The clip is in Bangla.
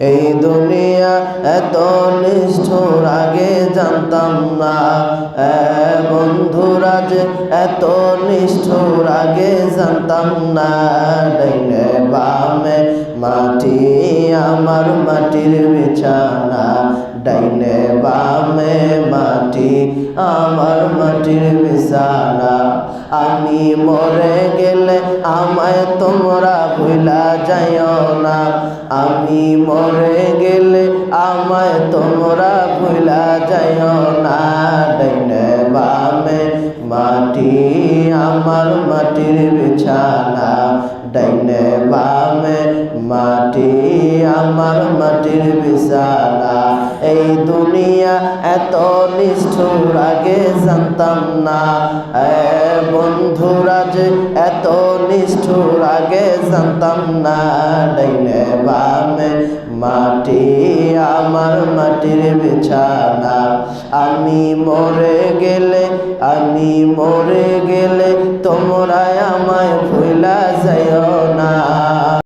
এই দুনিয়া এত নিষ্ঠুর আগে জানতাম না, বন্ধুরা যে এত নিষ্ঠুর আগে জানতাম না। ডাইনে বামে মাটি আমার মাটির বিছানা, ডাইনে বামে মাটি আমার মাটির বিছানা। আমি মরে গেলে আমায় তোমরা ভুলা যাইও না, আমি মরে গেলে আমায় তোমরা ভুলা যাইও না। ডাইনে বামে মাটি আমার মাটির বিছানা, ডাইনে বামে মাটি আমার মাটির বিছানা। এই দুনিয়া এত নিষ্ঠুর আগে জানতাম না, বন্ধুরা যে এত নিষ্ঠুর আগে জানতাম না। ডাইনে বামে মাটি আমার মাটির বিছানা। আমি মরে গেলে তোমরা আমায় ভুলা যাইও